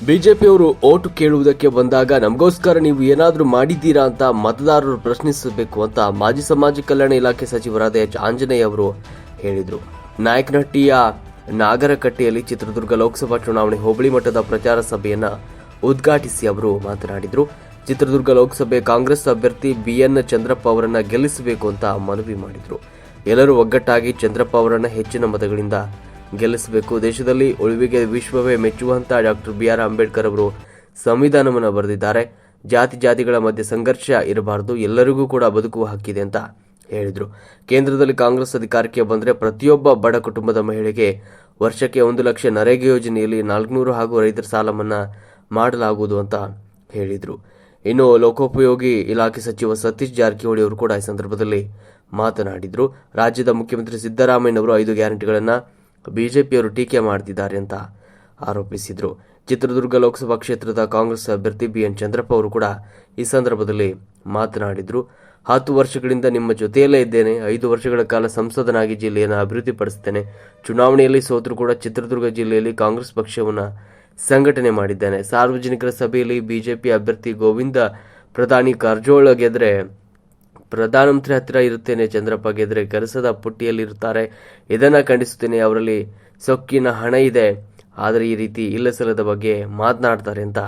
ಬಿಜೆಪಿಯವರು ಓಟು ಕೇಳುವುದಕ್ಕೆ ಬಂದಾಗ ನಮಗೋಸ್ಕರ ನೀವು ಏನಾದರೂ ಮಾಡಿದ್ದೀರಾ ಅಂತ ಮತದಾರರು ಪ್ರಶ್ನಿಸಬೇಕು ಅಂತ ಮಾಜಿ ಸಮಾಜ ಕಲ್ಯಾಣ ಇಲಾಖೆ ಸಚಿವರಾದ ಎಚ್ ಆಂಜನೇಯ ಅವರು ಹೇಳಿದರು. ನಾಯಕನಹಟ್ಟಿಯ ನಾಗರಕಟ್ಟೆಯಲ್ಲಿ ಚಿತ್ರದುರ್ಗ ಲೋಕಸಭಾ ಚುನಾವಣೆ ಹೋಬಳಿ ಮಟ್ಟದ ಪ್ರಚಾರ ಸಭೆಯನ್ನ ಉದ್ಘಾಟಿಸಿ ಅವರು ಮಾತನಾಡಿದರು. ಚಿತ್ರದುರ್ಗ ಲೋಕಸಭೆ ಕಾಂಗ್ರೆಸ್ ಅಭ್ಯರ್ಥಿ ಬಿಎನ್ ಚಂದ್ರಪ್ಪ ಅವರನ್ನ ಗೆಲ್ಲಿಸಬೇಕು ಅಂತ ಮನವಿ ಮಾಡಿದರು. ಎಲ್ಲರೂ ಒಗ್ಗಟ್ಟಾಗಿ ಚಂದ್ರಪ್ಪ ಅವರನ್ನ ಹೆಚ್ಚಿನ ಮತಗಳಿಂದ ಗೆಲ್ಲಿಸಬೇಕು. ದೇಶದಲ್ಲಿ ಉಳಿವಿಗೆ ವಿಶ್ವವೇ ಮೆಚ್ಚುವಂತ ಡಾಕ್ಟರ್ ಬಿ.ಆರ್. ಅಂಬೇಡ್ಕರ್ ಅವರು ಸಂವಿಧಾನವನ್ನು ಬರೆದಿದ್ದಾರೆ. ಜಾತಿಗಳ ಮಧ್ಯೆ ಸಂಘರ್ಷ ಇರಬಾರದು, ಎಲ್ಲರಿಗೂ ಕೂಡ ಬದುಕುವ ಹಕ್ಕಿದೆ ಅಂತ ಹೇಳಿದರು. ಕೇಂದ್ರದಲ್ಲಿ ಕಾಂಗ್ರೆಸ್ ಅಧಿಕಾರಕ್ಕೆ ಬಂದರೆ ಪ್ರತಿಯೊಬ್ಬ ಬಡ ಕುಟುಂಬದ ಮಹಿಳೆಗೆ ವರ್ಷಕ್ಕೆ 1 ಲಕ್ಷ ನರೇಗಾ ಯೋಜನೆಯಲ್ಲಿ 400 ಹಾಗೂ ರೈತರ ಸಾಲ ಮನ್ನಾ ಮಾಡಲಾಗುವುದು ಅಂತ ಹೇಳಿದರು. ಇನ್ನು ಲೋಕೋಪಯೋಗಿ ಇಲಾಖೆ ಸಚಿವ ಸತೀಶ್ ಜಾರಕಿಹೊಳಿ ಅವರು ಕೂಡ ಈ ಸಂದರ್ಭದಲ್ಲಿ ಮಾತನಾಡಿದರು. ರಾಜ್ಯದ ಮುಖ್ಯಮಂತ್ರಿ ಸಿದ್ದರಾಮಯ್ಯನವರು 5 ಗ್ಯಾರಂಟಿಗಳನ್ನು ಬಿಜೆಪಿಯವರು ಟೀಕೆ ಮಾಡುತ್ತಿದ್ದಾರೆ ಅಂತ ಆರೋಪಿಸಿದರು. ಚಿತ್ರದುರ್ಗ ಲೋಕಸಭಾ ಕ್ಷೇತ್ರದ ಕಾಂಗ್ರೆಸ್ ಅಭ್ಯರ್ಥಿ ಬಿಎನ್ ಚಂದ್ರಪ್ಪ ಅವರು ಕೂಡ ಈ ಸಂದರ್ಭದಲ್ಲಿ ಮಾತನಾಡಿದರು. 10 ವರ್ಷಗಳಿಂದ ನಿಮ್ಮ ಜೊತೆಯಲ್ಲೇ ಇದ್ದೇನೆ. 5 ವರ್ಷಗಳ ಕಾಲ ಸಂಸದನಾಗಿ ಜಿಲ್ಲೆಯನ್ನು ಅಭಿವೃದ್ಧಿಪಡಿಸುತ್ತೇನೆ. ಚುನಾವಣೆಯಲ್ಲಿ ಸೋತರೂ ಕೂಡ ಚಿತ್ರದುರ್ಗ ಜಿಲ್ಲೆಯಲ್ಲಿ ಕಾಂಗ್ರೆಸ್ ಪಕ್ಷವನ್ನು ಸಂಘಟನೆ ಮಾಡಿದ್ದೇನೆ. ಸಾರ್ವಜನಿಕರ ಸಭೆಯಲ್ಲಿ ಬಿಜೆಪಿ ಅಭ್ಯರ್ಥಿ ಗೋವಿಂದ ಪ್ರಧಾನಿ ಕಾರಜೋಳ ಗೆದ್ರೆ ಪ್ರಧಾನಮಂತ್ರಿ ಹತ್ತಿರ ಇರುತ್ತೇನೆ, ಚಂದ್ರಪ್ಪ ಗೆದ್ರೆ ಕೆಲಸದ ಪುಟ್ಟಿಯಲ್ಲಿರುತ್ತಾರೆ. ಇದನ್ನು ಖಂಡಿಸುತ್ತೇನೆ. ಅವರಲ್ಲಿ ಸೊಕ್ಕಿನ ಹಣ ಇದೆ, ಆದರೆ ಈ ರೀತಿ ಇಲ್ಲಸಲ್ಲದ ಬಗ್ಗೆ ಮಾತನಾಡ್ತಾರೆ ಅಂತ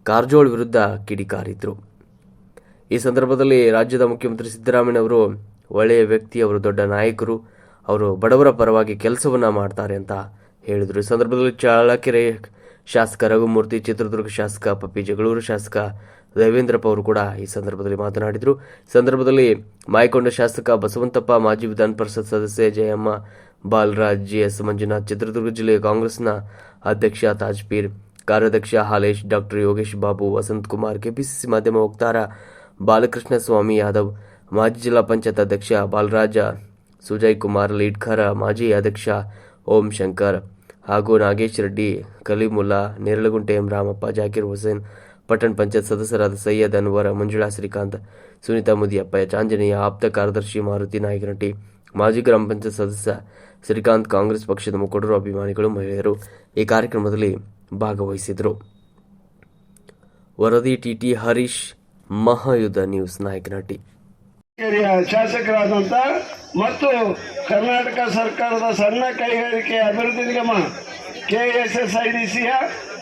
ಕಾರಜೋಳ ವಿರುದ್ಧ ಕಿಡಿಕಾರಿದ್ರು. ಈ ಸಂದರ್ಭದಲ್ಲಿ ರಾಜ್ಯದ ಮುಖ್ಯಮಂತ್ರಿ ಸಿದ್ದರಾಮಯ್ಯ ಅವರು ಒಳ್ಳೆಯ ವ್ಯಕ್ತಿ, ಅವರು ದೊಡ್ಡ ನಾಯಕರು, ಅವರು ಬಡವರ ಪರವಾಗಿ ಕೆಲಸವನ್ನ ಮಾಡ್ತಾರೆ ಅಂತ ಹೇಳಿದರು. ಈ ಸಂದರ್ಭದಲ್ಲಿ ಚಳ್ಳಕೆರೆ ಶಾಸಕ ರಘುಮೂರ್ತಿ, ಚಿತ್ರದುರ್ಗ ಶಾಸಕ ಪಪ್ಪಿ, ಜಗಳೂರು ಶಾಸಕ ದೇವೇಂದ್ರಪ್ಪ ಅವರು ಕೂಡ ಈ ಸಂದರ್ಭದಲ್ಲಿ ಮಾತನಾಡಿದರು. ಸಂದರ್ಭದಲ್ಲಿ ಮಾಯಕೊಂಡ ಶಾಸಕ ಬಸವಂತಪ್ಪ, ಮಾಜಿ ವಿಧಾನ ಪರಿಷತ್ ಸದಸ್ಯೆ ಜಯಮ್ಮ, ಬಾಲರಾಜ್, ಜಿಎಸ್ ಮಂಜುನಾಥ್, ಚಿತ್ರದುರ್ಗ ಜಿಲ್ಲೆಯ ಕಾಂಗ್ರೆಸ್ನ ಅಧ್ಯಕ್ಷ ತಾಜ್ಪೀರ್, ಕಾರ್ಯಾಧ್ಯಕ್ಷ ಹಾಲೇಶ್, ಡಾಕ್ಟರ್ ಯೋಗೇಶ್ ಬಾಬು, ವಸಂತ್ ಕುಮಾರ್, ಕೆಪಿಸಿಸಿ ಮಾಧ್ಯಮ ವಕ್ತಾರ ಬಾಲಕೃಷ್ಣ ಸ್ವಾಮಿ ಯಾದವ್, ಮಾಜಿ ಜಿಲ್ಲಾ ಪಂಚಾಯತ್ ಅಧ್ಯಕ್ಷ ಬಾಲರಾಜ, ಸುಜಯ್ ಕುಮಾರ್ ಲೀಡ್ಕರ್, ಮಾಜಿ ಅಧ್ಯಕ್ಷ ಓಂ ಶಂಕರ್ ಹಾಗೂ ನಾಗೇಶ್ ರೆಡ್ಡಿ, ಕಲೀಮುಲ್ಲಾ, ನೇರಳಗುಂಟೆ ಎಂ ರಾಮಪ್ಪ, ಜಾಕೀರ್ ಹುಸೇನ್, ಪಟ್ಟಣ ಪಂಚಾಯತ್ ಸದಸ್ಯರಾದ ಸೈಯದ್ ಅನ್ವರ್, ಮಂಜುಳಾ ಶ್ರೀಕಾಂತ್, ಸುನೀತಾ ಮುದಿಯಪ್ಪ, ಎಚ್ ಆಂಜನೇಯ, ಆಪ್ತ ಕಾರ್ಯದರ್ಶಿ ಮಾರುತಿ, ನಾಯಕನಹಟ್ಟಿ, ಮಾಜಿ ಗ್ರಾಮ ಪಂಚಾಯತ್ ಸದಸ್ಯ ಶ್ರೀಕಾಂತ್, ಕಾಂಗ್ರೆಸ್ ಪಕ್ಷದ ಮುಖಂಡರು, ಅಭಿಮಾನಿಗಳು, ಮಹಿಳೆಯರು ಈ ಕಾರ್ಯಕ್ರಮದಲ್ಲಿ ಭಾಗವಹಿಸಿದರು. ವರದಿ ಟಿಟಿ ಹರೀಶ್, ಮಹಾಯುದ್ಧ ನ್ಯೂಸ್, ನಾಯಕನಹಟ್ಟಿ. ಶಾಸಕರಾದಂತ ಮತ್ತು ಕರ್ನಾಟಕ ಸರ್ಕಾರದ ಸಣ್ಣ ಕೈಗಾರಿಕೆ ಅಭಿವೃದ್ಧಿ ನಿಗಮ KSSIDCಯ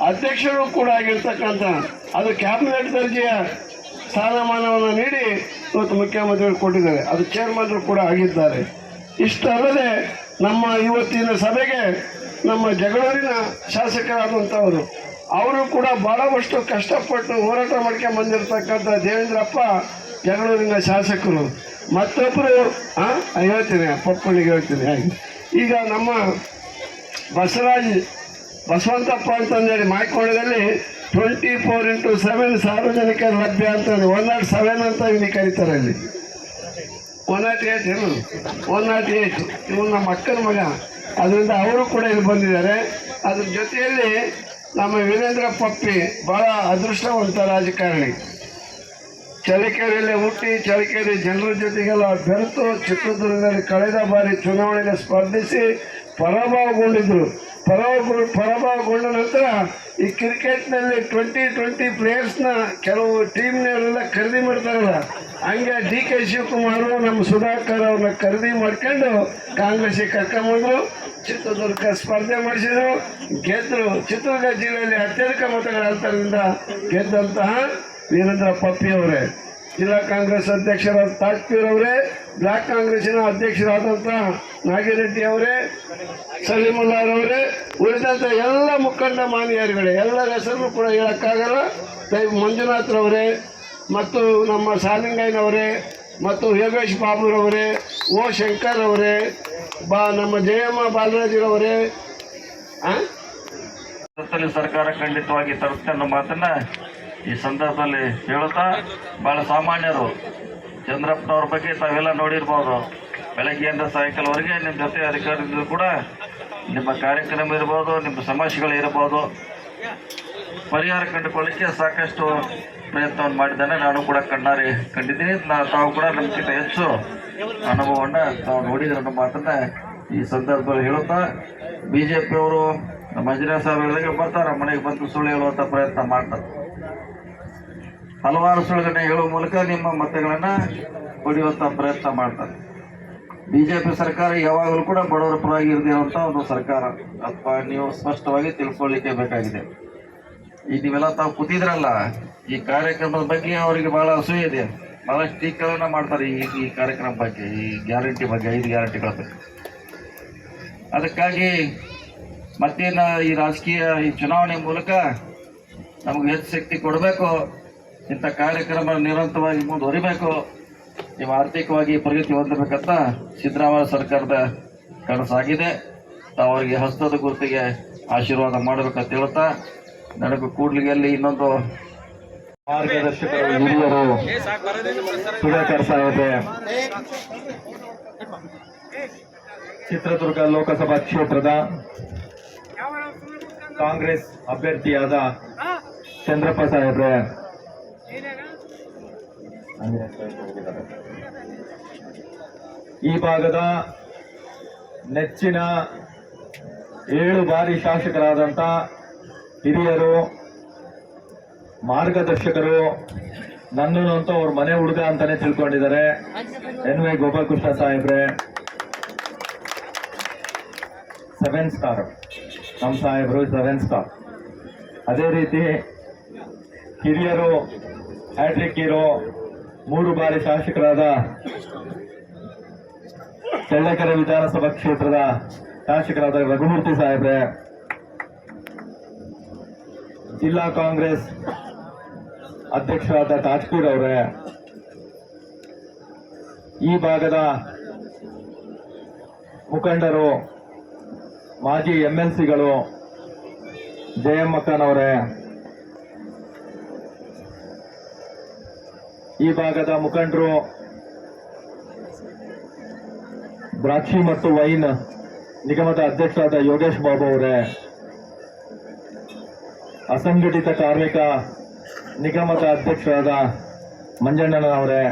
ಅಧ್ಯಕ್ಷರು ಕೂಡ ಆಗಿರ್ತಕ್ಕಂಥ ಅದು ಕ್ಯಾಬಿನೆಟ್ ದರ್ಜೆಯ ಸ್ಥಾನಮಾನವನ್ನು ನೀಡಿ ಇವತ್ತು ಮುಖ್ಯಮಂತ್ರಿಗಳು ಕೊಟ್ಟಿದ್ದಾರೆ. ಅದು ಚೇರ್ಮನ್ರು ಕೂಡ ಆಗಿದ್ದಾರೆ. ಇಷ್ಟಲ್ಲದೆ ನಮ್ಮ ಇವತ್ತಿನ ಸಭೆಗೆ ನಮ್ಮ ಜಗಳೂರಿನ ಶಾಸಕರಾದಂಥವರು ಅವರು ಕೂಡ ಬಹಳಷ್ಟು ಕಷ್ಟಪಟ್ಟು ಹೋರಾಟ ಮಾಡ್ಕೊಂಡು ಬಂದಿರತಕ್ಕಂಥ ದೇವೇಂದ್ರಪ್ಪ ಜಗಳೂರಿನ ಶಾಸಕರು. ಮತ್ತೊಬ್ಬರು ಹೇಳ್ತೀನಿ, ಪಪ್ಪನಿಗೆ ಹೇಳ್ತೀನಿ. ಈಗ ನಮ್ಮ ಬಸವಂತಪ್ಪ ಅಂತಂದೇಳಿ ಮಾಯ್ಕೊಳ್ಳದಲ್ಲಿ 24x7 ಸಾರ್ವಜನಿಕರ ಲಭ್ಯ ಅಂತಂದ್ರೆ 107 ಅಂತ ಇಲ್ಲಿ ಕರೀತಾರೆ. ಇಲ್ಲಿ 108 108 ಇವು ನಮ್ಮ ಅಕ್ಕನ ಮಗ. ಅದರಿಂದ ಅವರು ಕೂಡ ಇಲ್ಲಿ ಬಂದಿದ್ದಾರೆ. ಅದ್ರ ಜೊತೆಯಲ್ಲಿ ನಮ್ಮ ವೀರೇಂದ್ರ ಪಪ್ಪಿ ಬಹಳ ಅದೃಷ್ಟವಂತ ರಾಜಕಾರಣಿ. ಚಳ್ಳಕೆರೆಯಲ್ಲಿ ಹುಟ್ಟಿ ಚಳ್ಳಕೆರೆ ಜನರ ಜೊತೆಗೆಲ್ಲ ಬೆರೆತು ಚಿತ್ರದುರ್ಗದಲ್ಲಿ ಕಳೆದ ಬಾರಿ ಚುನಾವಣೆಗೆ ಸ್ಪರ್ಧಿಸಿ ಪರಾಭವಗೊಂಡಿದ್ರು. ಪರಾಭವಗೊಂಡ ನಂತರ ಈ ಕ್ರಿಕೆಟ್ನಲ್ಲಿ 2020 ಪ್ಲೇಯರ್ಸ್ನ ಕೆಲವು ಟೀಮ್ನವರೆಲ್ಲ ಖರೀದಿ ಮಾಡ್ತಾರಲ್ಲ, ಹಂಗೆ DK ಶಿವಕುಮಾರ್ ನಮ್ಮ ಸುಧಾಕರ್ ಅವ್ರನ್ನ ಖರೀದಿ ಮಾಡ್ಕೊಂಡು ಕಾಂಗ್ರೆಸ್ಗೆ ಕರ್ಕೊಂಬಂದ್ರು. ಚಿತ್ರದುರ್ಗ ಸ್ಪರ್ಧೆ ಮಾಡಿಸಿದ್ರು, ಗೆದ್ದರು. ಚಿತ್ರದುರ್ಗ ಜಿಲ್ಲೆಯಲ್ಲಿ ಅತ್ಯಧಿಕ ಮತಗಳ ಅಂತರದಿಂದ ಗೆದ್ದಂತಹ ವೀರೇಂದ್ರ ಪಪ್ಪಿ ಅವರೇ, ಜಿಲ್ಲಾ ಕಾಂಗ್ರೆಸ್ ಅಧ್ಯಕ್ಷರಾದ ತಾಜ್ಪೀರ್ ಅವರೇ, ಬ್ಲಾಕ್ ಕಾಂಗ್ರೆಸ್ಸಿನ ಅಧ್ಯಕ್ಷರಾದಂಥ ನಾಗಿರೆಡ್ಡಿ ಅವರೇ, ಸಲೀಮುಲ್ಲಾರವರೇ, ಉಳಿದಂಥ ಎಲ್ಲ ಮುಖಂಡ ಮಾನ್ಯರುಗಳೇ, ಎಲ್ಲರ ಹೆಸರು ಕೂಡ ಹೇಳೋಕ್ಕಾಗಲ್ಲ. ಮಂಜುನಾಥ್ರವರೇ ಮತ್ತು ನಮ್ಮ ಸಾಲಿಂಗಯ್ಯನವರೇ ಮತ್ತು ಯೋಗೇಶ್ ಬಾಬುರವರೇ, ಓ ಶಂಕರ್ ಅವರೇ, ನಮ್ಮ ಜಯಮ್ಮ ಬಾಲರಾಜರವರೇ, ಸರ್ಕಾರ ಖಂಡಿತವಾಗಿ ತರುತ್ತೆ ಅನ್ನೋ ಮಾತನ್ನ ಈ ಸಂದರ್ಭದಲ್ಲಿ ಹೇಳುತ್ತಾ, ಬಹಳ ಸಾಮಾನ್ಯರು ಚಂದ್ರಪ್ಪನವ್ರ ಬಗ್ಗೆ ತಾವೆಲ್ಲ ನೋಡಿರ್ಬೋದು. ಬೆಳಗ್ಗೆಯಿಂದ ಸಾಯಂಕಾಲವರೆಗೆ ನಿಮ್ಮ ಜೊತೆ ಅಧಿಕಾರಿಗಳು ಕೂಡ ನಿಮ್ಮ ಕಾರ್ಯಕ್ರಮ ಇರ್ಬೋದು, ನಿಮ್ಮ ಸಮಸ್ಯೆಗಳು ಇರ್ಬೋದು, ಪರಿಹಾರ ಕಂಡುಕೊಳ್ಳಿಕ್ಕೆ ಸಾಕಷ್ಟು ಪ್ರಯತ್ನವನ್ನು ಮಾಡಿದ್ದಾನೆ. ನಾನು ಕೂಡ ಕಂಡಿದ್ದೀನಿ. ತಾವು ಕೂಡ ನಮ್ಗಿಂತ ಹೆಚ್ಚು ಅನುಭವವನ್ನು ತಾವು ನೋಡಿದ್ರೆ ಅನ್ನೋ ಮಾತನ್ನ ಈ ಸಂದರ್ಭದಲ್ಲಿ ಹೇಳುತ್ತಾ BJPಯವರು ಮಂಜುನಾಥ್ ಸಾಹೇಬ್ ಹೇಳಿದಾಗ ಬರ್ತಾರೆ, ಮನೆಗೆ ಬಂದು ಸುಳ್ಳು ಹೇಳುವಂಥ ಪ್ರಯತ್ನ ಮಾಡ್ತಾರೆ. ಹಲವಾರು ಸುಳ್ಳುಗಳನ್ನ ಹೇಳುವ ಮೂಲಕ ನಿಮ್ಮ ಮತಗಳನ್ನು ಪಡೆಯುವಂಥ ಪ್ರಯತ್ನ ಮಾಡ್ತಾರೆ. BJP ಸರ್ಕಾರ ಯಾವಾಗಲೂ ಕೂಡ ಬಡವರ ಪರವಾಗಿ ಇರದಿರುವಂಥ ಒಂದು ಸರ್ಕಾರ ಅಥವಾ ನೀವು ಸ್ಪಷ್ಟವಾಗಿ ತಿಳ್ಕೊಳ್ಳಿಕ್ಕೆ ಬೇಕಾಗಿದೆ. ಈ ನೀವೆಲ್ಲ ತಾವು ಕೂತಿದ್ರಲ್ಲ, ಈ ಕಾರ್ಯಕ್ರಮದ ಬಗ್ಗೆ ಅವರಿಗೆ ಬಹಳ ಅಸೂಯೆ ಇದೆ. ಬಹಳಷ್ಟು ಟೀಕೆಗಳನ್ನ ಮಾಡ್ತಾರೆ ಈ ಕಾರ್ಯಕ್ರಮ ಬಗ್ಗೆ, ಈ ಗ್ಯಾರಂಟಿ ಬಗ್ಗೆ, 5 ಗ್ಯಾರಂಟಿಗಳ ಬಗ್ಗೆ. ಅದಕ್ಕಾಗಿ ಮತ್ತೇನು ಈ ರಾಜಕೀಯ ಈ ಚುನಾವಣೆ ಮೂಲಕ ನಮಗೆ ಹೆಚ್ಚು ಶಕ್ತಿ ಕೊಡಬೇಕು, ಇಂಥ ಕಾರ್ಯಕ್ರಮ ನಿರಂತರವಾಗಿ ಮುಂದುವರಿಬೇಕು, ನೀವು ಆರ್ಥಿಕವಾಗಿ ಪ್ರಗತಿ ಹೊಂದಬೇಕಂತ ಸಿದ್ದರಾಮಯ್ಯ ಸರ್ಕಾರದ ಕನಸಾಗಿದೆ. ತಾವು ಅವರಿಗೆ ಹಸ್ತದ ಗುರುತಿಗೆ ಆಶೀರ್ವಾದ ಮಾಡಬೇಕಂತ ಹೇಳ್ತಾ, ನನಗೂ ಕೂಡ್ಲಿಗೆಯಲ್ಲಿ ಇನ್ನೊಂದು ಮಾರ್ಗದರ್ಶಕರು ಹಿರಿಯರು ಸುಧಾಕರ್ ಸಾಹೇಬ್ರೆ, ಚಿತ್ರದುರ್ಗ ಲೋಕಸಭಾ ಕ್ಷೇತ್ರದ ಕಾಂಗ್ರೆಸ್ ಅಭ್ಯರ್ಥಿಯಾದ ಚಂದ್ರಪ್ಪ ಸಾಹೇಬ್ರೆ, ಈ ಭಾಗದ ನೆಚ್ಚಿನ 7 ಬಾರಿ ಶಾಸಕರಾದಂಥ ಹಿರಿಯರು, ಮಾರ್ಗದರ್ಶಕರು, ನನ್ನನ್ನು ಅಂತೂ ಅವ್ರ ಮನೆ ಹುಡುಗ ಅಂತಾನೆ ತಿಳ್ಕೊಂಡಿದ್ದಾರೆ. NY ಗೋಪಾಲಕೃಷ್ಣ ಸಾಹೇಬ್ರೆ 7 ಸ್ಟಾರ್, ನಮ್ಮ ಸಾಹೇಬರು 7 ಸ್ಟಾರ್. ಅದೇ ರೀತಿ ಹಿರಿಯರು, ಹ್ಯಾಟ್ರಿಕ್ ಹೀರೋ, 3 ಬಾರಿ ಶಾಸಕರಾದ ಚಳ್ಳಕೆರೆ ವಿಧಾನಸಭಾ ಕ್ಷೇತ್ರದ ಶಾಸಕರಾದ ರಘುಮೂರ್ತಿ ಸಾಹೇಬ್ರೆ, ಜಿಲ್ಲಾ ಕಾಂಗ್ರೆಸ್ ಅಧ್ಯಕ್ಷರಾದ ತಾಜ್ಪೀರ್ ಅವರೇ, ಈ ಭಾಗದ ಮುಖಂಡರು, ಮಾಜಿ MLCಗಳು ಜಯಮ್ಮಕ್ಕನವರೇ, ಈ ಭಾಗದ ಮುಖಂಡರು ದ್ರಾಕ್ಷಿ ಮತ್ತು ವೈನ್ ನಿಗಮದ ಅಧ್ಯಕ್ಷರಾದ ಯೋಗೇಶ್ ಬಾಬು ಅವರೇ, ಅಸಂಘಟಿತ ಕಾರ್ಮಿಕ ನಿಗಮದ ಅಧ್ಯಕ್ಷರಾದ ಮಂಜಣ್ಣನವರೇ,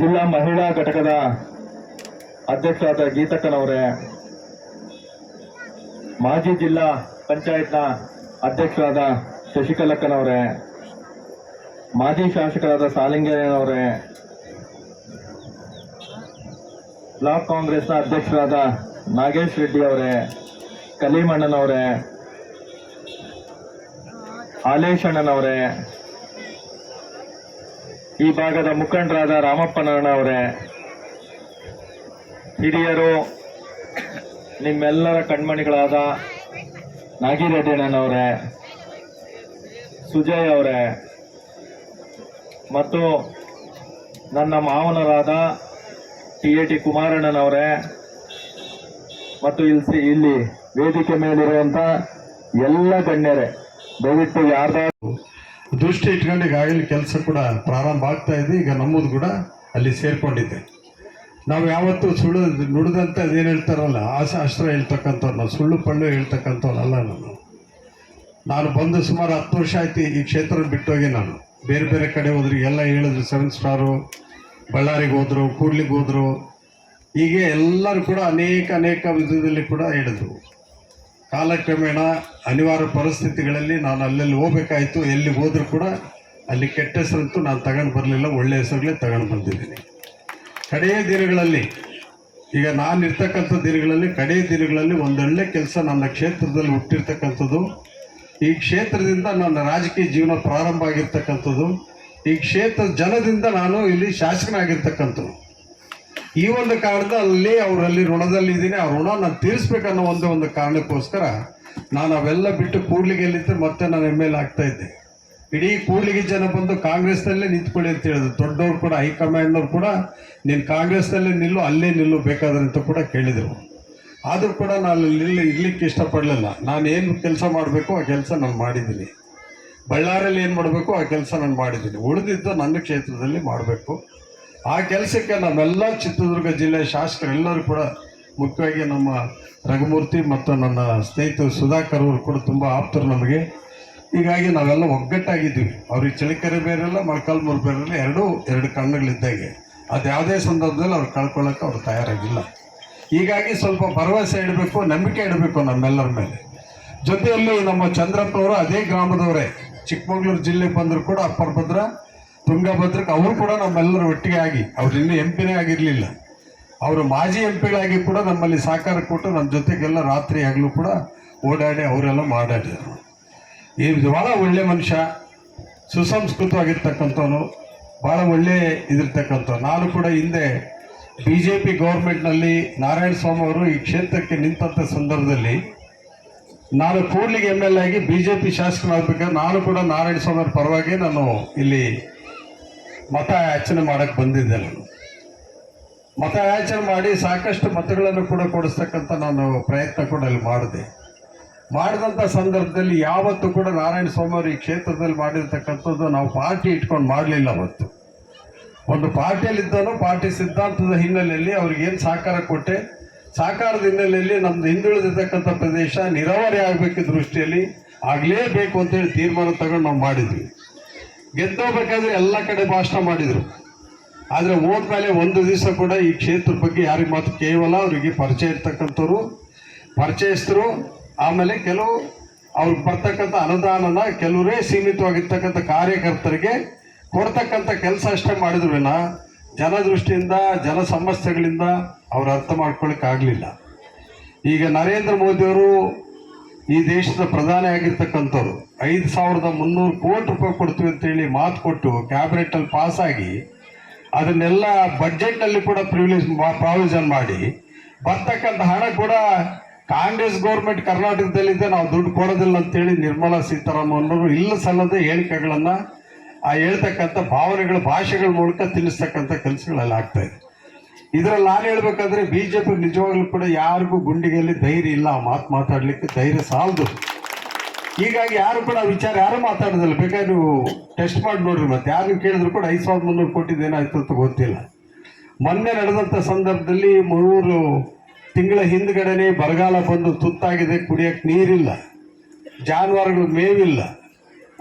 ಜಿಲ್ಲಾ ಮಹಿಳಾ ಘಟಕದ ಅಧ್ಯಕ್ಷರಾದ ಗೀತಕ್ಕನವರೇ, ಮಾಜಿ ಜಿಲ್ಲಾ ಪಂಚಾಯತ್ನ ಅಧ್ಯಕ್ಷರಾದ ಶಶಿಕಲಕ್ಕನವರೇ, ಮಾಜಿ ಶಾಸಕರಾದ ಸಾಲಿಂಗಯ್ಯನವರೇ, ಬ್ಲಾಕ್ ಕಾಂಗ್ರೆಸ್ನ ಅಧ್ಯಕ್ಷರಾದ ನಾಗೇಶ್ ರೆಡ್ಡಿ ಅವರೇ, ಕಲೀಮಣ್ಣನವರೇ, ಹಾಲೇಶ್ ಅಣ್ಣನವರೇ, ಈ ಭಾಗದ ಮುಖಂಡರಾದ ರಾಮಪ್ಪನವರೇ, ಹಿರಿಯರು, ನಿಮ್ಮೆಲ್ಲರ ಕಣ್ಮಣಿಗಳಾದ ನಾಗಿರೆಡ್ಡಿಣ್ಣನವರೇ, ಸುಜಯ್ ಅವರೇ, ಮತ್ತು ನನ್ನ ಮಾವನರಾದ TAT ಕುಮಾರಣ್ಣನವರೇ, ಮತ್ತು ಇಲ್ಲಿ ವೇದಿಕೆ ಮೇಲಿರುವಂತ ಎಲ್ಲ ಗಣ್ಯರೇ, ದಯವಿಟ್ಟು ಯಾರ್ದಾದ್ರು ದೃಷ್ಟಿ ಇಟ್ಕೊಂಡು ಈಗಾಗಲೇ ಕೆಲಸ ಕೂಡ ಪ್ರಾರಂಭ ಆಗ್ತಾ ಇದೆ. ಈಗ ನಮ್ಮದು ಕೂಡ ಅಲ್ಲಿ ಸೇರ್ಕೊಂಡಿದೆ. ನಾವು ಯಾವತ್ತೂ ಸುಳ್ಳು ನುಡಿದಂತೆ ಅದೇನು ಹೇಳ್ತಾರಲ್ಲ, ಅಸ್ತ್ರ ಹೇಳ್ತಕ್ಕಂಥವ್ರು, ನಾವು ಸುಳ್ಳು ಪಳ್ಳು ಹೇಳ್ತಕ್ಕಂಥವ್ರಲ್ಲ. ನಾನು ಬಂದು ಸುಮಾರು 10 ವರ್ಷ ಆಯ್ತು ಈ ಕ್ಷೇತ್ರ ಬಿಟ್ಟೋಗಿ. ನಾನು ಬೇರೆ ಬೇರೆ ಕಡೆ ಹೋದ್ರೆ ಎಲ್ಲ ಹೇಳಿದ್ರು, 7 ಸ್ಟಾರು, ಬಳ್ಳಾರಿಗೆ ಹೋದ್ರು, ಕೂಡ್ಲಿಗೆ ಹೋದ್ರು, ಹೀಗೆ ಎಲ್ಲರೂ ಕೂಡ ಅನೇಕ ವಿಧದಲ್ಲಿ ಕೂಡ ಹೇಳಿದ್ರು. ಕಾಲಕ್ರಮೇಣ ಅನಿವಾರ್ಯ ಪರಿಸ್ಥಿತಿಗಳಲ್ಲಿ ನಾನು ಅಲ್ಲೆಲ್ಲಿ ಹೋಗ್ಬೇಕಾಯ್ತು. ಎಲ್ಲಿ ಹೋದ್ರೂ ಕೂಡ ಅಲ್ಲಿ ಕೆಟ್ಟ ಹೆಸರಂತೂ ನಾನು ತಗೊಂಡು ಬರಲಿಲ್ಲ, ಒಳ್ಳೆಯ ಹೆಸರುಗಳೇ ತಗೊಂಡು ಬಂದಿದ್ದೀನಿ. ಕಡೆಯ ದಿನಗಳಲ್ಲಿ, ಈಗ ನಾನು ಇರ್ತಕ್ಕಂಥ ದಿನಗಳಲ್ಲಿ, ಕಡೆಯ ದಿನಗಳಲ್ಲಿ ಒಂದೊಳ್ಳೆ ಕೆಲಸ ನನ್ನ ಕ್ಷೇತ್ರದಲ್ಲಿ ಹುಟ್ಟಿರ್ತಕ್ಕಂಥದ್ದು, ಈ ಕ್ಷೇತ್ರದಿಂದ ನನ್ನ ರಾಜಕೀಯ ಜೀವನ ಪ್ರಾರಂಭ ಆಗಿರ್ತಕ್ಕಂಥದ್ದು, ಈ ಕ್ಷೇತ್ರದ ಜನದಿಂದ ನಾನು ಇಲ್ಲಿ ಶಾಸಕನಾಗಿರ್ತಕ್ಕಂಥದ್ದು. ಈ ಒಂದು ಕಾರಣದಲ್ಲಿ ಅವರಲ್ಲಿ ಋಣದಲ್ಲಿದ್ದೀನಿ. ಆ ಋಣ ನಾನು ತೀರಿಸ್ಬೇಕನ್ನೋ ಒಂದು ಕಾರಣಕ್ಕೋಸ್ಕರ ನಾನು ಅವೆಲ್ಲ ಬಿಟ್ಟು ಕೂಡ್ಲಿಗೆಲ್ಲಿದ್ದೆ ಮತ್ತೆ ನಾನು MLA ಆಗ್ತಾ ಇದ್ದೆ. ಇಡೀ ಕೂಡ್ಲಿಗೆ ಜನ ಬಂದು ಕಾಂಗ್ರೆಸ್ನಲ್ಲೇ ನಿಂತ್ಕೊಳ್ಳಿ ಅಂತ ಹೇಳಿದ್ರು. ದೊಡ್ಡವ್ರು ಕೂಡ, ಹೈಕಮಾಂಡ್ನವ್ರು ಕೂಡ, ನೀನು ಕಾಂಗ್ರೆಸ್ನಲ್ಲೇ ನಿಲ್ಲು, ಅಲ್ಲೇ ನಿಲ್ಲು ಬೇಕಾದ್ರೆ ಅಂತ ಕೂಡ ಕೇಳಿದರು. ಆದರೂ ಕೂಡ ನಾನು ಇರ್ಲಿಕ್ಕೆ ಇಷ್ಟಪಡಲಿಲ್ಲ. ನಾನೇನು ಕೆಲಸ ಮಾಡಬೇಕು ಆ ಕೆಲಸ ನಾನು ಮಾಡಿದ್ದೀನಿ. ಬಳ್ಳಾರಿಯಲ್ಲಿ ಏನು ಮಾಡಬೇಕು ಆ ಕೆಲಸ ನಾನು ಮಾಡಿದ್ದೀನಿ. ಉಳಿದಿದ್ದು ನನ್ನ ಕ್ಷೇತ್ರದಲ್ಲಿ ಮಾಡಬೇಕು. ಆ ಕೆಲಸಕ್ಕೆ ನಮ್ಮೆಲ್ಲ ಚಿತ್ರದುರ್ಗ ಜಿಲ್ಲೆಯ ಶಾಸಕರೆಲ್ಲರೂ ಕೂಡ, ಮುಖ್ಯವಾಗಿ ನಮ್ಮ ರಘುಮೂರ್ತಿ ಮತ್ತು ನನ್ನ ಸ್ನೇಹಿತರು ಸುಧಾಕರ್ ಅವರು ಕೂಡ ತುಂಬ ಆಪ್ತರು ನಮಗೆ. ಹೀಗಾಗಿ ನಾವೆಲ್ಲ ಒಗ್ಗಟ್ಟಾಗಿದ್ದೀವಿ. ಅವ್ರಿಗೆ ಚಳಿಕೆರೆ ಬೇರೆಲ್ಲ, ಮೊಳಕಾಲ್ಮೂರು ಬೇರೆಲ್ಲ, ಎರಡು ಕಣ್ಣುಗಳಿದ್ದಾಗೆ. ಅದು ಯಾವುದೇ ಸಂದರ್ಭದಲ್ಲಿ ಅವ್ರು ಕಳ್ಕೊಳ್ಳೋಕೆ ಅವ್ರು ತಯಾರಾಗಿಲ್ಲ. ಹೀಗಾಗಿ ಸ್ವಲ್ಪ ಭರವಸೆ ಇಡಬೇಕು, ನಂಬಿಕೆ ಇಡಬೇಕು ನಮ್ಮೆಲ್ಲರ ಮೇಲೆ. ಜೊತೆಯಲ್ಲಿ ನಮ್ಮ ಚಂದ್ರಪ್ಪನವರು ಅದೇ ಗ್ರಾಮದವರೇ, ಚಿಕ್ಕಮಗಳೂರು ಜಿಲ್ಲೆಗೆ ಬಂದರೂ ಕೂಡ ಅಪ್ಪರ್ ಭದ್ರ ತುಂಗಭದ್ರಕ್ಕೆ ಅವರು ಕೂಡ ನಮ್ಮೆಲ್ಲರ ಒಟ್ಟಿಗೆ ಆಗಿ, ಅವ್ರು ಇನ್ನೂ ಎಂಪಿನೇ ಆಗಿರಲಿಲ್ಲ, ಅವರು ಮಾಜಿ ಎಂಪಿಗಳಾಗಿ ಕೂಡ ನಮ್ಮಲ್ಲಿ ಸಹಕಾರ ಕೊಟ್ಟು ನಮ್ಮ ಜೊತೆಗೆಲ್ಲ ರಾತ್ರಿ ಆಗಲೂ ಕೂಡ ಓಡಾಡಿ ಅವರೆಲ್ಲ ಮಾಡಾಡಿದರು. ಈ ಭಾಳ ಒಳ್ಳೆ ಮನುಷ್ಯ, ಸುಸಂಸ್ಕೃತವಾಗಿರ್ತಕ್ಕಂಥವನು, ಭಾಳ ಒಳ್ಳೆ ಇದಿರ್ತಕ್ಕಂಥವ್ರು. ನಾನು ಕೂಡ ಹಿಂದೆ BJP ಗೌರ್ಮೆಂಟ್ನಲ್ಲಿ ನಾರಾಯಣ ಸ್ವಾಮಿ ಅವರು ಈ ಕ್ಷೇತ್ರಕ್ಕೆ ನಿಂತಹ ಸಂದರ್ಭದಲ್ಲಿ ನಾನು ಕೂಡ್ಲಿಗೆ MLA ಆಗಿ BJP ಶಾಸಕನಾಗಬೇಕಾದ್ರೆ ನಾನು ಕೂಡ ನಾರಾಯಣ ಸ್ವಾಮಿ ಅವ್ರ ಪರವಾಗಿ ನಾನು ಇಲ್ಲಿ ಮತ ಯಾಚನೆ ಮಾಡಕ್ಕೆ ಬಂದಿದ್ದೆ. ನಾನು ಮತ ಯಾಚನೆ ಮಾಡಿ ಸಾಕಷ್ಟು ಮತಗಳನ್ನು ಕೂಡ ಕೊಡಿಸ್ತಕ್ಕಂಥ ನಾನು ಪ್ರಯತ್ನ ಕೂಡ ಅಲ್ಲಿ ಮಾಡಿದಂಥ ಸಂದರ್ಭದಲ್ಲಿ ಯಾವತ್ತೂ ಕೂಡ ನಾರಾಯಣ ಸ್ವಾಮಿ ಅವರು ಈ ಕ್ಷೇತ್ರದಲ್ಲಿ ಮಾಡಿರ್ತಕ್ಕಂಥದ್ದು ನಾವು ಪಾರ್ಟಿ ಇಟ್ಕೊಂಡು ಮಾಡಲಿಲ್ಲ. ಅವತ್ತು ಒಂದು ಪಾರ್ಟಿಯಲ್ಲಿದ್ದನು, ಪಾರ್ಟಿ ಸಿದ್ಧಾಂತದ ಹಿನ್ನೆಲೆಯಲ್ಲಿ ಅವ್ರಿಗೇನು ಸಹಕಾರ ಕೊಟ್ಟೆ, ಸಹಕಾರದ ಹಿನ್ನೆಲೆಯಲ್ಲಿ ನಮ್ದು ಹಿಂದುಳಿದಿರ್ತಕ್ಕಂಥ ಪ್ರದೇಶ ನೀರಾವರಿ ಆಗಬೇಕ ದೃಷ್ಟಿಯಲ್ಲಿ ಆಗಲೇಬೇಕು ಅಂತೇಳಿ ತೀರ್ಮಾನ ತಗೊಂಡು ನಾವು ಮಾಡಿದ್ವಿ. ಗೆದ್ದೋಗ್ಬೇಕಾದ್ರೆ ಎಲ್ಲ ಕಡೆ ಭಾಷಣ ಮಾಡಿದರು. ಆದರೆ ಹೋದ್ಮೇಲೆ ಒಂದು ದಿವಸ ಕೂಡ ಈ ಕ್ಷೇತ್ರದ ಬಗ್ಗೆ ಯಾರಿಗೆ ಮಾತು, ಕೇವಲ ಅವರಿಗೆ ಪರಿಚಯ ಇರ್ತಕ್ಕಂಥವ್ರು, ಪರಿಚಯಸ್ಥರು, ಆಮೇಲೆ ಕೆಲವು ಅವ್ರಿಗೆ ಬರ್ತಕ್ಕಂಥ ಅನುದಾನನ ಕೆಲವರೇ ಸೀಮಿತವಾಗಿರ್ತಕ್ಕಂಥ ಕಾರ್ಯಕರ್ತರಿಗೆ ಕೊಡ್ತಕ್ಕಂಥ ಕೆಲಸ ಅಷ್ಟೇ ಮಾಡಿದ್ರು ವಿನ ಜನ ದೃಷ್ಟಿಯಿಂದ, ಜನ ಸಮಸ್ಯೆಗಳಿಂದ ಅವ್ರು ಅರ್ಥ ಮಾಡ್ಕೊಳ್ಳಿಕ್ಕಾಗಲಿಲ್ಲ. ಈಗ ನರೇಂದ್ರ ಮೋದಿಯವರು ಈ ದೇಶದ ಪ್ರಧಾನಿ ಆಗಿರ್ತಕ್ಕಂಥವ್ರು 5,300 ಕೋಟಿ ರೂಪಾಯಿ ಕೊಡ್ತೀವಿ ಅಂತೇಳಿ ಮಾತು ಕೊಟ್ಟು ಕ್ಯಾಬಿನೆಟಲ್ಲಿ ಪಾಸಾಗಿ ಅದನ್ನೆಲ್ಲ ಬಡ್ಜೆಟ್ನಲ್ಲಿ ಕೂಡ ಪ್ರಾವಿಷನ್ ಮಾಡಿ ಬರ್ತಕ್ಕಂಥ ಹಣ ಕೂಡ ಕಾಂಗ್ರೆಸ್ ಗೌರ್ಮೆಂಟ್ ಕರ್ನಾಟಕದಲ್ಲಿದ್ದೆ ನಾವು ದುಡ್ಡು ಕೊಡೋದಿಲ್ಲ ಅಂತೇಳಿ ನಿರ್ಮಲಾ ಸೀತಾರಾಮನ್ ಅವರು ಇಲ್ಲ ಸಲ್ಲದ ಹೇಳಿಕೆಗಳನ್ನು, ಆ ಹೇಳ್ತಕ್ಕಂಥ ಭಾವನೆಗಳ ಭಾಷೆಗಳ ಮೂಲಕ ತಿಳಿಸ್ತಕ್ಕಂಥ ಕೆಲಸಗಳೆಲ್ಲ ಆಗ್ತಾ ಇದೆ. ಇದರಲ್ಲಿ ನಾನು ಹೇಳ್ಬೇಕಾದ್ರೆ BJP ನಿಜವಾಗ್ಲೂ ಕೂಡ ಯಾರಿಗೂ ಗುಂಡಿಗೆಯಲ್ಲಿ ಧೈರ್ಯ ಇಲ್ಲ, ಮಾತಾಡಲಿಕ್ಕೆ ಧೈರ್ಯ ಸಾಲದು. ಹೀಗಾಗಿ ಯಾರು ಕೂಡ ವಿಚಾರ ಯಾರು ಮಾತಾಡೋದಿಲ್ಲ. ಬೇಕಾದ್ರೆ ನೀವು ಟೆಸ್ಟ್ ಮಾಡಿ ನೋಡ್ರಿ, ಮತ್ತೆ ಯಾರು ಕೇಳಿದ್ರು ಕೂಡ 5,300 ಕೋಟಿದು ಏನಾಯ್ತು ಅಂತ ಗೊತ್ತಿಲ್ಲ. ಮೊನ್ನೆ ನಡೆದಂಥ ಸಂದರ್ಭದಲ್ಲಿ 3 ತಿಂಗಳ ಹಿಂದ್ಗಡೆನೆ ಬರಗಾಲ ಬಂದು ತುತ್ತಾಗಿದೆ, ಕುಡಿಯೋಕ್ಕೆ ನೀರಿಲ್ಲ, ಜಾನುವಾರುಗಳು ಮೇವಿಲ್ಲ,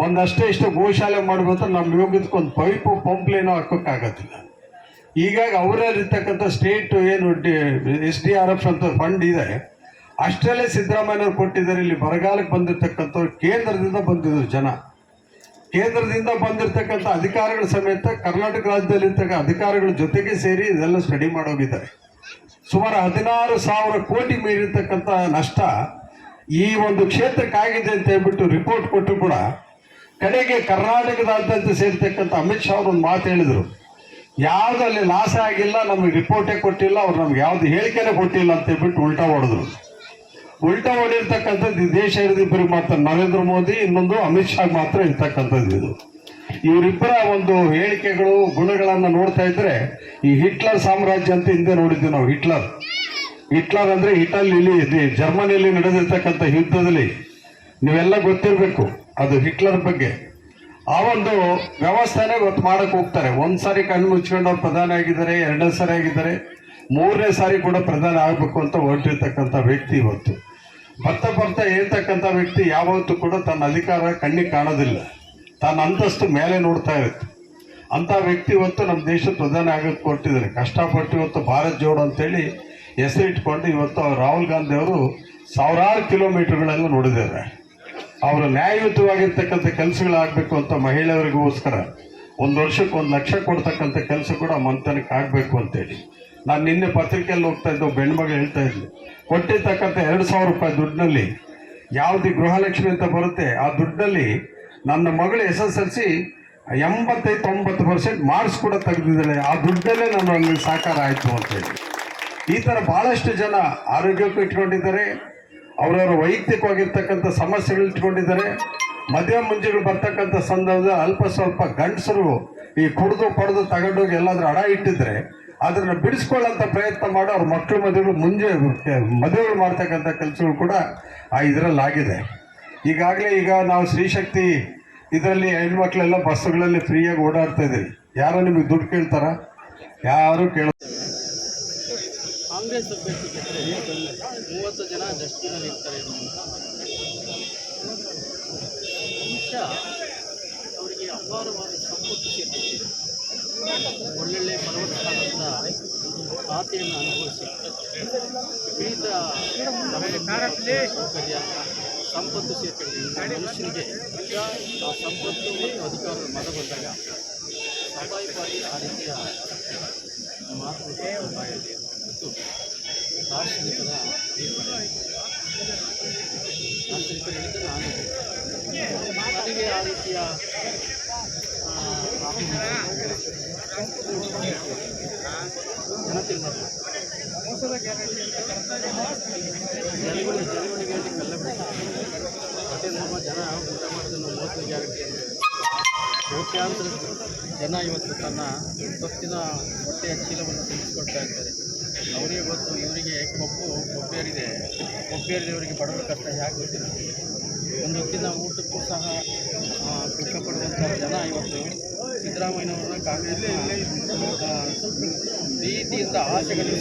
ಒಂದಷ್ಟೇ ಇಷ್ಟು ಗೋಶಾಲೆ ಮಾಡಬೇಕು, ನಮ್ಮ ಯೋಗದಕ್ಕೆ ಒಂದು ಪೈಪು ಪಂಪ್ಲೇನೋ ಹಾಕೋಕ್ಕಾಗತ್ತಿಲ್ಲ. ಹೀಗಾಗಿ ಅವರಲ್ಲಿರ್ತಕ್ಕಂಥ ಸ್ಟೇಟ್ ಏನು SDRF ಅಂತ ಫಂಡ್ ಇದೆ ಅಷ್ಟರಲ್ಲೇ ಸಿದ್ದರಾಮಯ್ಯವ್ರು ಕೊಟ್ಟಿದ್ದಾರೆ. ಇಲ್ಲಿ ಬರಗಾಲಕ್ಕೆ ಬಂದಿರತಕ್ಕಂಥವ್ರು ಕೇಂದ್ರದಿಂದ ಬಂದಿದ್ರು ಜನ, ಕೇಂದ್ರದಿಂದ ಬಂದಿರತಕ್ಕಂಥ ಅಧಿಕಾರಿಗಳ ಸಮೇತ ಕರ್ನಾಟಕ ರಾಜ್ಯದಲ್ಲಿರ್ತಕ್ಕ ಅಧಿಕಾರಿಗಳ ಜೊತೆಗೆ ಸೇರಿ ಇದೆಲ್ಲ ಸ್ಟಡಿ ಮಾಡೋಗಿದ್ದಾರೆ. ಸುಮಾರು 16,000 ಕೋಟಿ ಮೀರಿರ್ತಕ್ಕಂಥ ನಷ್ಟ ಈ ಒಂದು ಕ್ಷೇತ್ರಕ್ಕಾಗಿದೆ ಅಂತ ಹೇಳ್ಬಿಟ್ಟು ರಿಪೋರ್ಟ್ ಕೊಟ್ಟರು ಕೂಡ ಕಡೆಗೆ ಕರ್ನಾಟಕದಾದ್ಯಂತ ಸೇರ್ತಕ್ಕಂಥ ಅಮಿತ್ ಶಾ ಅವರು ಒಂದು ಮಾತು ಹೇಳಿದರು, ಯಾವುದಲ್ಲಿ ಲಾಸ್ ಆಗಿಲ್ಲ, ನಮಗೆ ರಿಪೋರ್ಟೇ ಕೊಟ್ಟಿಲ್ಲ, ಅವ್ರು ನಮ್ಗೆ ಯಾವುದು ಹೇಳಿಕೆನೇ ಕೊಟ್ಟಿಲ್ಲ ಅಂತ ಹೇಳ್ಬಿಟ್ಟು ಉಲ್ಟಾ ಹೊಡಿರ್ತಕ್ಕಂಥದ್ದು ಈ ದೇಶ ಇಬ್ಬರಿಗೆ ಮಾತ್ರ, ನರೇಂದ್ರ ಮೋದಿ, ಇನ್ನೊಂದು ಅಮಿತ್ ಶಾ ಮಾತ್ರ ಇರ್ತಕ್ಕಂಥದ್ದು. ಇದು ಇವರಿಬ್ಬರ ಒಂದು ಹೇಳಿಕೆಗಳು, ಗುಣಗಳನ್ನು ನೋಡ್ತಾ ಇದ್ರೆ ಈ ಹಿಟ್ಲರ್ ಸಾಮ್ರಾಜ್ಯ ಅಂತ ಹಿಂದೆ ನೋಡಿದ್ವಿ ನಾವು. ಹಿಟ್ಲರ್ ಅಂದ್ರೆ ಇಟಲಿ, ಜರ್ಮನಿಯಲ್ಲಿ ನಡೆದಿರ್ತಕ್ಕಂಥ ಯುದ್ಧದಲ್ಲಿ ನೀವೆಲ್ಲ ಗೊತ್ತಿರಬೇಕು ಅದು ಹಿಟ್ಲರ್ ಬಗ್ಗೆ. ಆ ಒಂದು ವ್ಯವಸ್ಥೆನೇ ಗೊತ್ತು ಮಾಡಕ್ಕೆ ಹೋಗ್ತಾರೆ. ಒಂದ್ಸಾರಿ ಕಣ್ಣು ಮುಚ್ಕೊಂಡು ಅವ್ರು ಪ್ರಧಾನಿ ಆಗಿದ್ದಾರೆ, 2ನೇ ಸಾರಿ ಆಗಿದ್ದಾರೆ, 3ನೇ ಸಾರಿ ಕೂಡ ಪ್ರಧಾನಿ ಆಗಬೇಕು ಅಂತ ಹೊರಟಿರ್ತಕ್ಕಂಥ ವ್ಯಕ್ತಿ. ಇವತ್ತು ಬರ್ತಾ ಹೇಳ್ತಕ್ಕಂಥ ವ್ಯಕ್ತಿ ಯಾವತ್ತೂ ಕೂಡ ತನ್ನ ಅಧಿಕಾರ ಕಣ್ಣಿಗೆ ಕಾಣೋದಿಲ್ಲ, ತನ್ನ ಅಂತಸ್ತು ಮೇಲೆ ನೋಡ್ತಾ ಇರುತ್ತೆ. ಅಂಥ ವ್ಯಕ್ತಿ ಇವತ್ತು ನಮ್ಮ ದೇಶದ ಪ್ರಧಾನಿ ಆಗೋಕ್ಕೆ ಕೊಟ್ಟಿದ್ದಾರೆ. ಕಷ್ಟಪಟ್ಟು ಇವತ್ತು ಭಾರತ್ ಜೋಡೋ ಅಂತೇಳಿ ಹೆಸರಿಟ್ಕೊಂಡು ಇವತ್ತು ರಾಹುಲ್ ಗಾಂಧಿ ಅವರು ಸಾವಿರಾರು ಕಿಲೋಮೀಟರ್ಗಳೆಲ್ಲ ನೋಡಿದ್ದಾರೆ. ಅವರು ನ್ಯಾಯಯುತವಾಗಿರ್ತಕ್ಕಂಥ ಕೆಲಸಗಳಾಗಬೇಕು ಅಂತ ಮಹಿಳೆಯರಿಗೋಸ್ಕರ 1 ವರ್ಷಕ್ಕೆ 1 ಲಕ್ಷ ಕೊಡ್ತಕ್ಕಂಥ ಕೆಲಸ ಕೂಡ ಮಂಥನಕ್ಕೆ ಆಗಬೇಕು ಅಂತೇಳಿ. ನಾನು ನಿನ್ನೆ ಪತ್ರಿಕೆಯಲ್ಲಿ ಹೋಗ್ತಾ ಇದ್ದು, ಬೆಣ್ಮಗಳು ಹೇಳ್ತಾ ಇದ್ಲು, ಕೊಟ್ಟಿರ್ತಕ್ಕಂಥ 2,000 ರೂಪಾಯಿ ದುಡ್ಡಿನಲ್ಲಿ ಯಾವುದು ಗೃಹಲಕ್ಷ್ಮಿ ಅಂತ ಬರುತ್ತೆ, ಆ ದುಡ್ಡಲ್ಲಿ ನನ್ನ ಮಗಳು SSLC 85-90% ಮಾರ್ಕ್ಸ್ ಕೂಡ ತೆಗೆದಿದ್ದಾಳೆ. ಆ ದುಡ್ಡಲ್ಲೇ ನನ್ನ ಸಾಕಾರ ಆಯಿತು ಅಂತೇಳಿ. ಈ ಥರ ಭಾಳಷ್ಟು ಜನ ಆರೋಗ್ಯಕ್ಕೂ ಇಟ್ಕೊಂಡಿದ್ದಾರೆ, ಅವರವರ ವೈಯಕ್ತಿಕವಾಗಿರ್ತಕ್ಕಂಥ ಸಮಸ್ಯೆಗಳು ಇಟ್ಕೊಂಡಿದ್ದಾರೆ. ಮದುವೆ ಮುಂಜೆಗಳು ಬರ್ತಕ್ಕಂಥ ಸಂದರ್ಭದಲ್ಲಿ ಅಲ್ಪ ಸ್ವಲ್ಪ ಗಂಡಸರು ಈ ಕುಡಿದು ಪಡೆದು ತಗೊಂಡೋಗಿ ಎಲ್ಲಾದ್ರೂ ಅಡ ಇಟ್ಟಿದ್ರೆ ಅದನ್ನು ಬಿಡಿಸ್ಕೊಳ್ಳೋಂಥ ಪ್ರಯತ್ನ ಮಾಡಿ ಅವ್ರ ಮಕ್ಕಳು ಮದುವೆಗಳು ಮಾಡ್ತಕ್ಕಂಥ ಕೆಲಸಗಳು ಕೂಡ ಇದರಲ್ಲಾಗಿದೆ. ಈಗಾಗಲೇ ಈಗ ನಾವು ಸ್ತ್ರೀಶಕ್ತಿ ಇದರಲ್ಲಿ ಹೆಣ್ಮಕ್ಳೆಲ್ಲ ಬಸ್ಸುಗಳಲ್ಲಿ ಫ್ರೀಯಾಗಿ ಓಡಾಡ್ತಾ ಇದ್ದೀವಿ. ಯಾರೋ ನಿಮಗೆ ದುಡ್ಡು ಕೇಳ್ತಾರ? ಯಾರು ಕೇಳ. ಕಾಂಗ್ರೆಸ್ ಅಭ್ಯರ್ಥಿ ಗೆದ್ದರೆ 30 ಜನ ಡಸ್ಟ್ಬಿನಲ್ಲಿ ಇರ್ತಾರೆ ಬಹುಶಃ ಅವರಿಗೆ ಅಪಾರವಾದ ಸಂಪತ್ತು ಸೇರಿದೆ. ಒಳ್ಳೊಳ್ಳೆ ಪರ್ವತ ಖಾತೆಯನ್ನು ಅನುಭವಿಸಿ ವಿವಿಧ ಸೌಕರ್ಯ ಸಂಪತ್ತು ಸೇರ್ಕೊಂಡಿದೆ. ಮನುಷ್ಯನಿಗೆ ಆ ಸಂಪತ್ತು ಮತ್ತು ಅಧಿಕಾರದ ಮದ ಬಂದಾಗ ಸ್ವಾಭಾವಿಕವಾಗಿ ಆ ರೀತಿಯ ಮಾತುಗಳು ಬಾಯಲ್ಲಿ ಮತ್ತು ದಾರ್ಶನಿಕರ ಹೇಳಿದ್ದು ನನಗೆ ಆ ರೀತಿಯ ಜನತೆ ಜನಗಣಿಗೆಯಲ್ಲಿ ಕಲ್ಲ ಮತ್ತೆ ನಮ್ಮ ಜನ ಊಟ ಮಾಡೋದನ್ನು ಮೋಸದ ಗ್ಯಾರಂಟಿ ಅಂದರೆ ಕೋಟ್ಯಾಂತರ ಜನ ಇವತ್ತು ತನ್ನ ಹೊತ್ತಿನ ಹೊಟ್ಟೆಯ ಚೀಲವನ್ನು ತುಂಬಿಸ್ಕೊಳ್ತಾ ಇರ್ತಾರೆ. ಅವರಿಗೆ ಗೊತ್ತು ಇವರಿಗೆ ಕೊಬ್ಬೇರಿದವರಿಗೆ ಬಡವರ ಕಷ್ಟ ಹೇಗೆ ಗೊತ್ತಿಲ್ಲ. ಒಂದು ಹೊತ್ತಿನ ಊಟಕ್ಕೂ ಸಹ ದುಃಖಪಡುವಂಥ ಜನ ಇವತ್ತು ಸಿದ್ದರಾಮಯ್ಯನವರನ್ನ ಕಾಂಗ್ರೆಸ್ ಪ್ರೀತಿಯಿಂದ ಆಸೆಗಳು